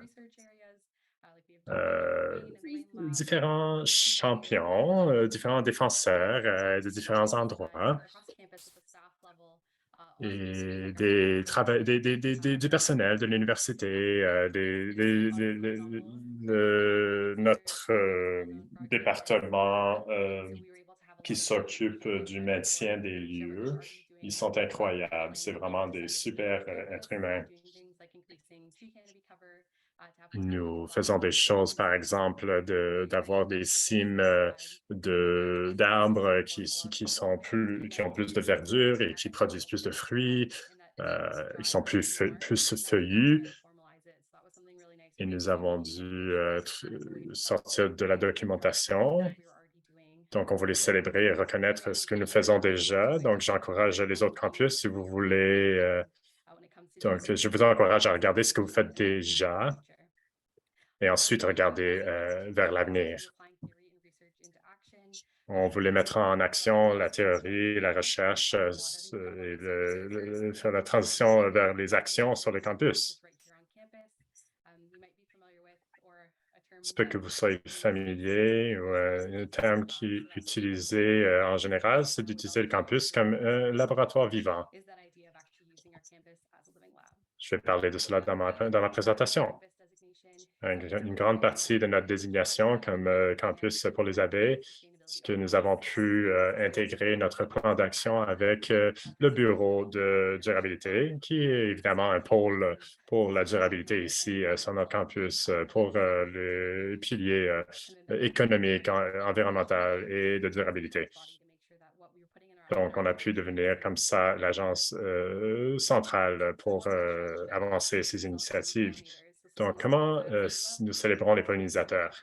champions, différents défenseurs de différents endroits et du personnel de l'université, notre département qui s'occupe du maintien des lieux. Ils sont incroyables. C'est vraiment des super êtres humains. Nous faisons des choses, par exemple, d'avoir des cimes d'arbres qui ont plus de verdure et qui produisent plus de fruits. Ils sont plus feuillus. Et nous avons dû sortir de la documentation. Donc, on voulait célébrer et reconnaître ce que nous faisons déjà. Donc, j'encourage les autres campus, si vous voulez. Donc, je vous encourage à regarder ce que vous faites déjà et ensuite regarder vers l'avenir. On voulait mettre en action la théorie, la recherche et faire la transition vers les actions sur le campus. C'est peut que vous soyez familier ou un terme qui est utilisé en général, c'est d'utiliser le campus comme un laboratoire vivant. Je vais parler de cela dans ma présentation. Une grande partie de notre désignation comme campus pour les abeilles, c'est que nous avons pu intégrer notre plan d'action avec le bureau de durabilité, qui est évidemment un pôle pour la durabilité ici sur notre campus, pour le pilier économique, environnemental et de durabilité. Donc, on a pu devenir comme ça l'agence centrale pour avancer ces initiatives. Donc, comment nous célébrons les pollinisateurs?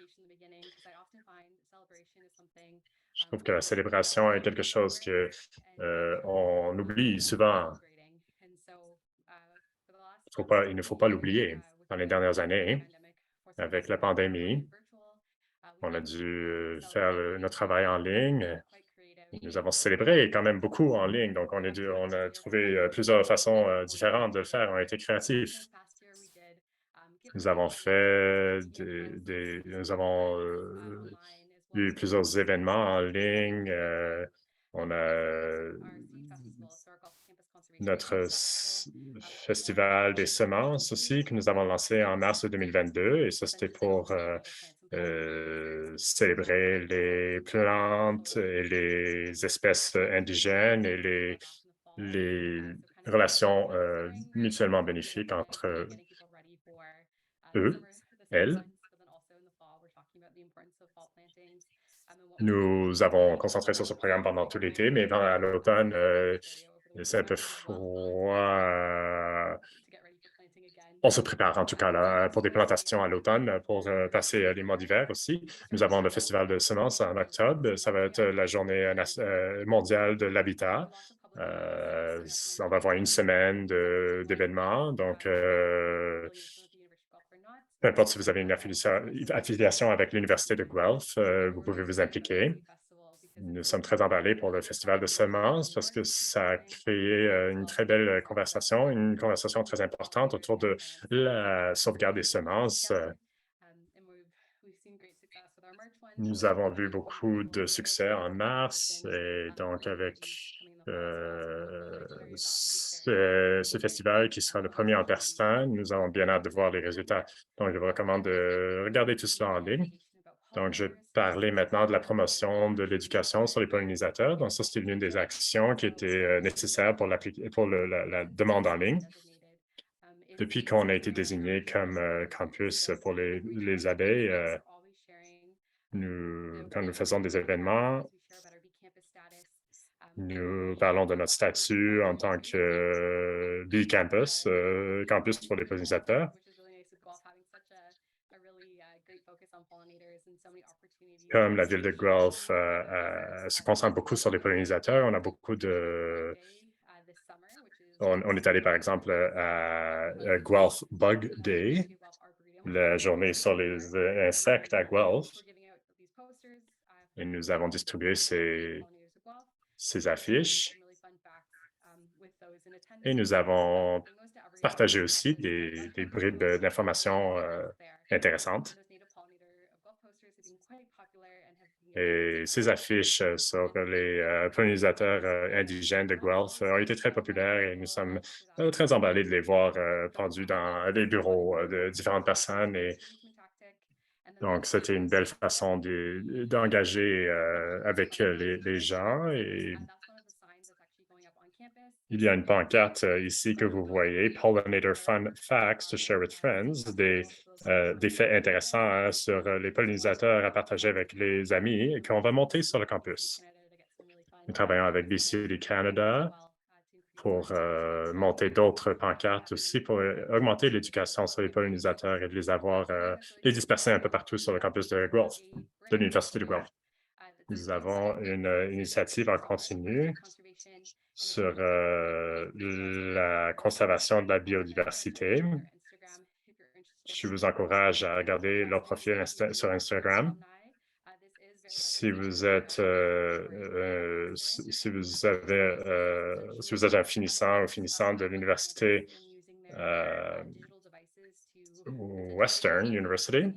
Je trouve que la célébration est quelque chose qu'on oublie souvent. Il ne faut pas l'oublier. Dans les dernières années, avec la pandémie, on a dû faire notre travail en ligne. Nous avons célébré quand même beaucoup en ligne, donc on a trouvé plusieurs façons différentes de le faire. On a été créatifs. Nous avons fait nous avons eu plusieurs événements en ligne. On a notre festival des semences aussi que nous avons lancé en mars 2022 et ça, c'était pour célébrer les plantes et les espèces indigènes et les relations mutuellement bénéfiques entre eux, elles. Nous avons concentré sur ce programme pendant tout l'été, mais à l'automne, c'est un peu froid. On se prépare en tout cas là, pour des plantations à l'automne, pour passer les mois d'hiver aussi. Nous avons le Festival de semences en octobre. Ça va être la journée mondiale de l'habitat. On va avoir une semaine d'événements. Donc, peu importe si vous avez une affiliation avec l'Université de Guelph, vous pouvez vous impliquer. Nous sommes très emballés pour le Festival de semences parce que ça a créé une très belle conversation, une conversation très importante autour de la sauvegarde des semences. Nous avons vu beaucoup de succès en mars et donc avec ce festival qui sera le premier en personne, nous avons bien hâte de voir les résultats. Donc, je vous recommande de regarder tout cela en ligne. Donc, je vais parler maintenant de la promotion de l'éducation sur les pollinisateurs. Donc, ça, c'était l'une des actions qui était nécessaire pour la demande en ligne. Depuis qu'on a été désigné comme campus pour les abeilles, quand nous faisons des événements, nous parlons de notre statut en tant que Bee Campus, campus pour les pollinisateurs. Comme la ville de Guelph se concentre beaucoup sur les pollinisateurs, on a beaucoup de... On est allé, par exemple, à Guelph Bug Day, la journée sur les insectes à Guelph. Et nous avons distribué ces affiches. Et nous avons partager aussi des bribes d'informations intéressantes. Et ces affiches sur les pollinisateurs indigènes de Guelph ont été très populaires et nous sommes très emballés de les voir pendus dans les bureaux de différentes personnes. Et donc, c'était une belle façon d'engager avec les gens. Et il y a une pancarte ici que vous voyez, Pollinator Fun Facts to Share with Friends, des faits intéressants sur les pollinisateurs à partager avec les amis et qu'on va monter sur le campus. Nous travaillons avec BCD Canada pour monter d'autres pancartes aussi pour augmenter l'éducation sur les pollinisateurs et de les disperser un peu partout sur le campus de Guelph, de l'Université de Guelph. Nous avons une initiative en continu sur la conservation de la biodiversité. Je vous encourage à regarder leur profil sur Instagram. Si vous êtes si vous êtes un finissant ou finissante de l'université Western University,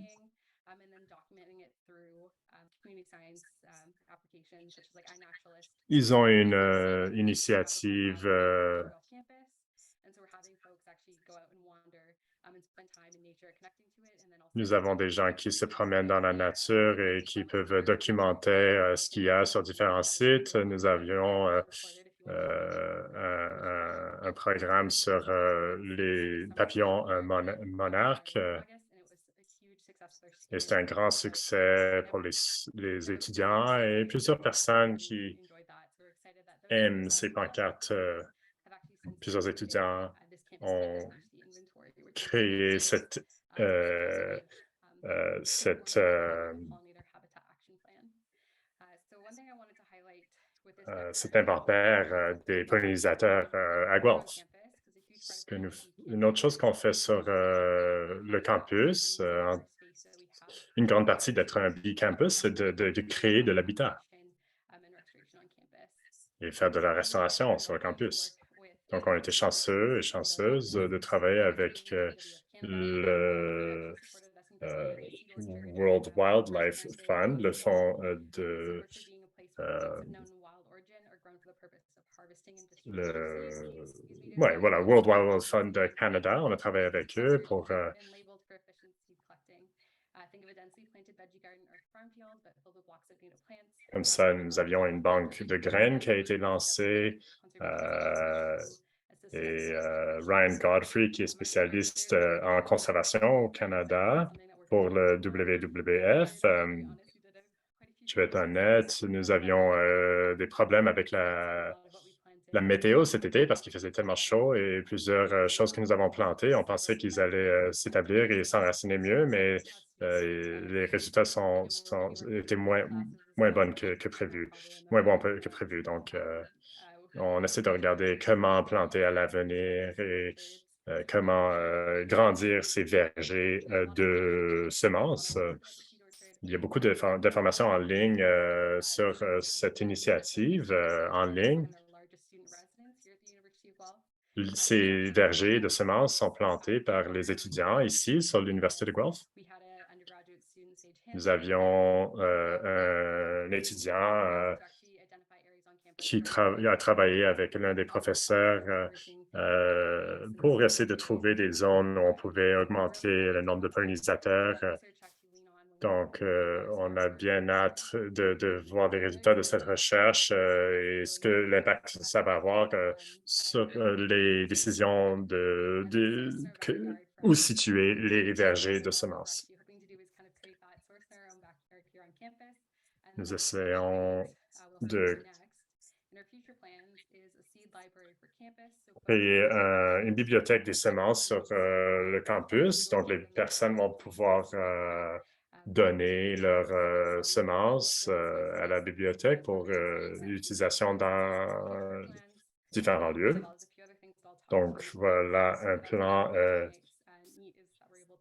ils ont une initiative nous avons des gens qui se promènent dans la nature et qui peuvent documenter ce qu'il y a sur différents sites. Nous avions un programme sur les papillons monarques. Et c'est un grand succès pour les étudiants et plusieurs personnes qui aiment ces pancartes. Plusieurs étudiants ont créé cet inventaire des pollinisateurs à Guelph. Une autre chose qu'on fait sur le campus, une grande partie d'être un bee-campus, c'est de créer de l'habitat et faire de la restauration sur le campus. Donc, on était chanceux et chanceuses de travailler avec le World Wildlife Fund, le fonds World Wildlife Fund de Canada. On a travaillé avec eux pour comme ça, nous avions une banque de graines qui a été lancée et Ryan Godfrey, qui est spécialiste en conservation au Canada pour le WWF. Je vais être honnête, nous avions des problèmes avec la météo cet été parce qu'il faisait tellement chaud et plusieurs choses que nous avons plantées, on pensait qu'ils allaient s'établir et s'enraciner mieux, mais les résultats étaient moins bons que prévu, moins bons que prévu. Donc, on essaie de regarder comment planter à l'avenir et comment grandir ces vergers de semences. Il y a beaucoup d'informations en ligne sur cette initiative en ligne. Ces vergers de semences sont plantés par les étudiants ici sur l'Université de Guelph. Nous avions un étudiant qui a travaillé avec l'un des professeurs pour essayer de trouver des zones où on pouvait augmenter le nombre de pollinisateurs. Donc, on a bien hâte de voir les résultats de cette recherche et l'impact que ça va avoir sur les décisions où situer les vergers de semences. Nous essayons de créer une bibliothèque des semences sur le campus. Donc, les personnes vont pouvoir donner leurs semences à la bibliothèque pour l'utilisation dans différents lieux. Donc, voilà un plan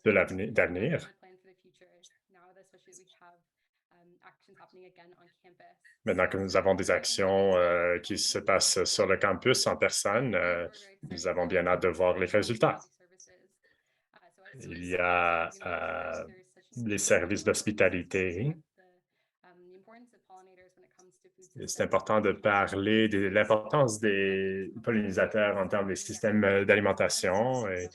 d'avenir. Maintenant que nous avons des actions qui se passent sur le campus en personne, nous avons bien hâte de voir les résultats. Il y a les services d'hospitalité. C'est important de parler de l'importance des pollinisateurs en termes des systèmes d'alimentation. Et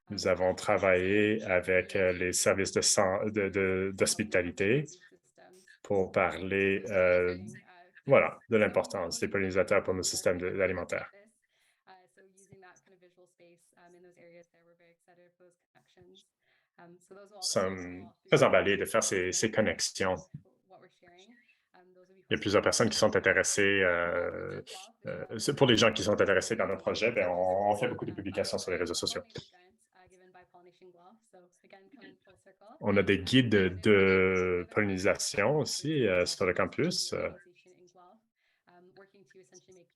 nous avons travaillé avec les services d'hospitalité pour parler voilà, de l'importance des pollinisateurs pour nos systèmes alimentaires. Nous sommes très emballés de faire ces connexions. Il y a plusieurs personnes qui sont intéressées. Pour les gens qui sont intéressés dans nos projets, bien, on fait beaucoup de publications sur les réseaux sociaux. On a des guides de pollinisation aussi sur le campus.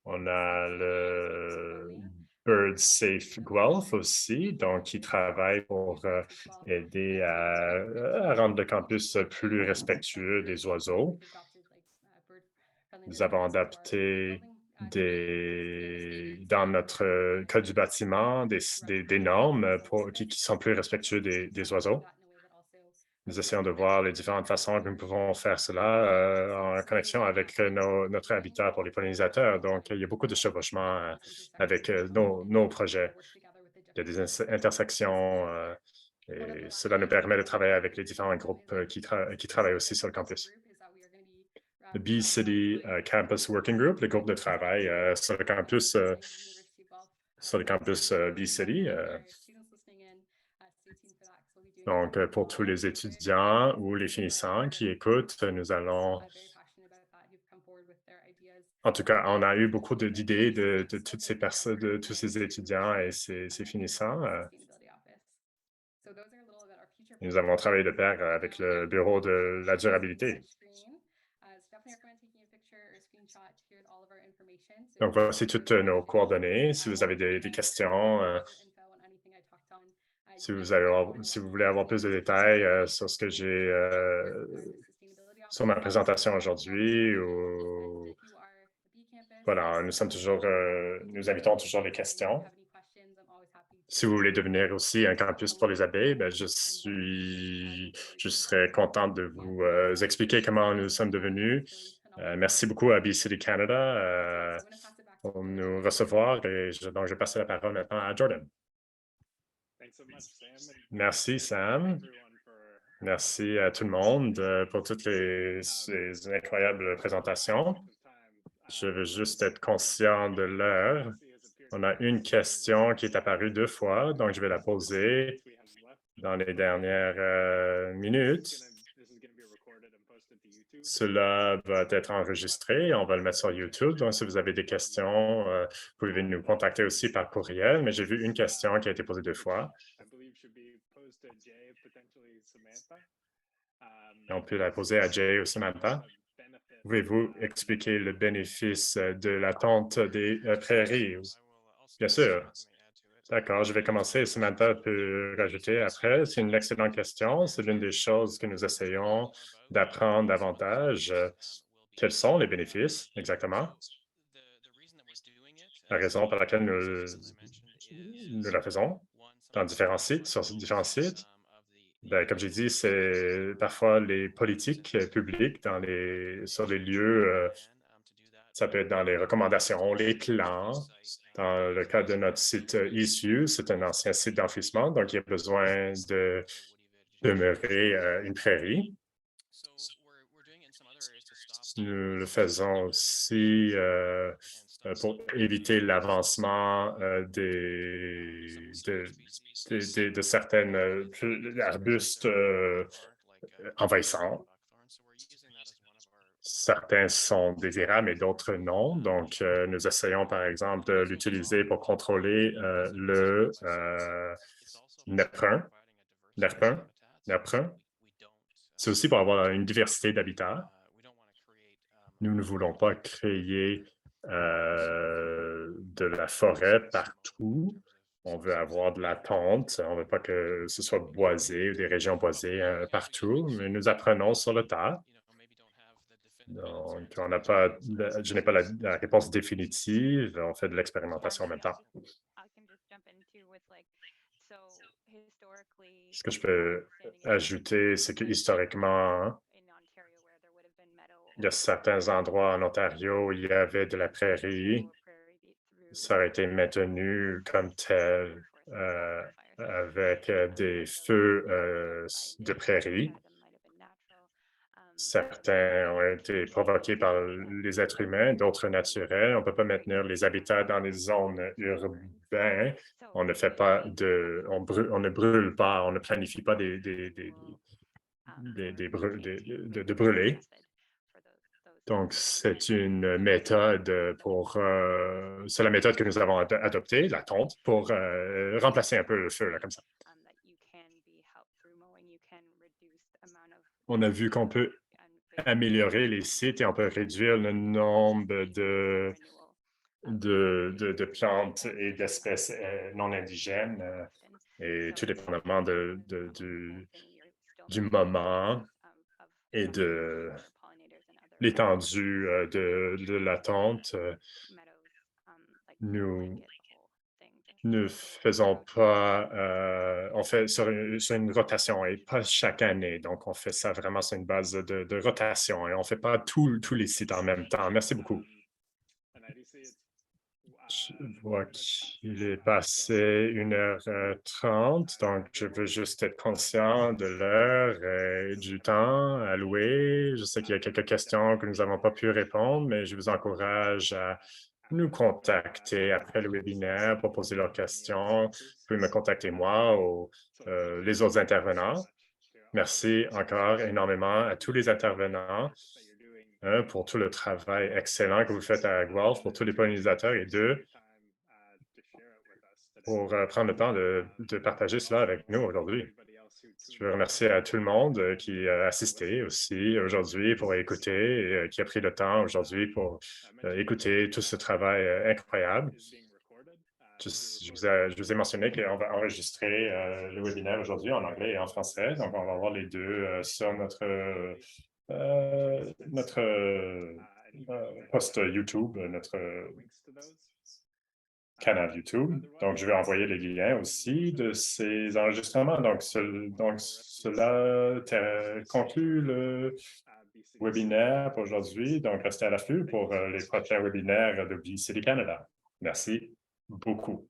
On a le Bird Safe Guelph aussi, donc qui travaille pour aider à rendre le campus plus respectueux des oiseaux. Nous avons adapté dans notre code du bâtiment des normes qui sont plus respectueux des oiseaux. Nous essayons de voir les différentes façons que nous pouvons faire cela en connexion avec notre habitat pour les pollinisateurs. Donc, il y a beaucoup de chevauchements avec nos projets. Il y a des intersections et cela nous permet de travailler avec les différents groupes qui travaillent aussi sur le campus. Le B-City Campus Working Group, le groupe de travail sur le campus B-City. Donc, pour tous les étudiants ou les finissants qui écoutent, nous allons... En tout cas, on a eu beaucoup d'idées de toutes ces personnes, de tous ces étudiants et ces finissants. Nous avons travaillé de pair avec le Bureau de la durabilité. Donc, voici toutes nos coordonnées. Si vous avez des questions, si vous voulez avoir plus de détails sur ce que j'ai sur ma présentation aujourd'hui, ou voilà, nous invitons toujours les questions. Si vous voulez devenir aussi un campus pour les abeilles, ben, je serais contente de vous expliquer comment nous sommes devenus. Merci beaucoup à B-City Canada pour nous recevoir. Et donc, je vais passer la parole maintenant à Jordan. Merci, Sam. Merci à tout le monde pour toutes ces incroyables présentations. Je veux juste être conscient de l'heure. On a une question qui est apparue 2 fois, donc je vais la poser dans les dernières minutes. Cela va être enregistré, on va le mettre sur YouTube. Donc, si vous avez des questions, vous pouvez nous contacter aussi par courriel, mais j'ai vu une question qui a été posée 2 fois. Et on peut la poser à Jay ou Samantha. Pouvez-vous expliquer le bénéfice de la tonte des prairies? Bien sûr. D'accord, je vais commencer. Samantha peut rajouter après. C'est une excellente question. C'est l'une des choses que nous essayons d'apprendre davantage. Quels sont les bénéfices exactement? La raison pour laquelle nous la faisons dans différents sites, sur différents sites. Bien, comme j'ai dit, c'est parfois les politiques publiques sur les lieux. Ça peut être dans les recommandations, les plans. Dans le cas de notre site ESU, c'est un ancien site d'enfouissement, donc il y a besoin de demeurer une prairie. Nous le faisons aussi pour éviter l'avancement de certains arbustes envahissants. Certains sont désirables, mais d'autres non. Donc, nous essayons, par exemple, de l'utiliser pour contrôler le NEPRUN. C'est aussi pour avoir une diversité d'habitats. Nous ne voulons pas créer de la forêt partout. On veut avoir de la tonte. On ne veut pas que ce soit boisé ou des régions boisées partout, mais nous apprenons sur le tas. Donc, on n'a pas, je n'ai pas la réponse définitive. On fait de l'expérimentation en même temps. Ce que je peux ajouter, c'est que historiquement, il y a certains endroits en Ontario où il y avait de la prairie. Ça aurait été maintenu comme tel avec des feux de prairie. Certains ont été provoqués par les êtres humains, d'autres naturels. On ne peut pas maintenir les habitats dans les zones urbaines. On ne fait pas on ne brûle pas, on ne planifie pas de brûler. Donc, c'est une méthode c'est la méthode que nous avons adoptée, la tonte, pour remplacer un peu le feu, là, comme ça. On a vu qu'on peut améliorer les sites et on peut réduire le nombre de plantes et d'espèces non indigènes, et tout dépendamment du moment et de l'étendue de la tente. Nous ne faisons pas, on fait sur une rotation et pas chaque année. Donc, on fait ça vraiment sur une base de rotation et on ne fait pas tous les sites en même temps. Merci beaucoup. Je vois qu'il est passé 1h30, donc je veux juste être conscient de l'heure et du temps alloué. Je sais qu'il y a quelques questions que nous n'avons pas pu répondre, mais je vous encourage à nous contacter après le webinaire pour poser leurs questions. Vous pouvez me contacter moi ou les autres intervenants. Merci encore énormément à tous les intervenants pour tout le travail excellent que vous faites à Guelph, pour tous les pollinisateurs et pour prendre le temps de partager cela avec nous aujourd'hui. Je veux remercier à tout le monde qui a assisté aussi aujourd'hui pour écouter et qui a pris le temps aujourd'hui pour écouter tout ce travail incroyable. Je vous ai mentionné qu'on va enregistrer le webinaire aujourd'hui en anglais et en français. Donc, on va avoir les deux sur notre post YouTube, notre canal YouTube. Donc, je vais envoyer les liens aussi de ces enregistrements. Donc, cela conclut le webinaire pour aujourd'hui. Donc, restez à l'affût pour les prochains webinaires de BCity Canada. Merci beaucoup.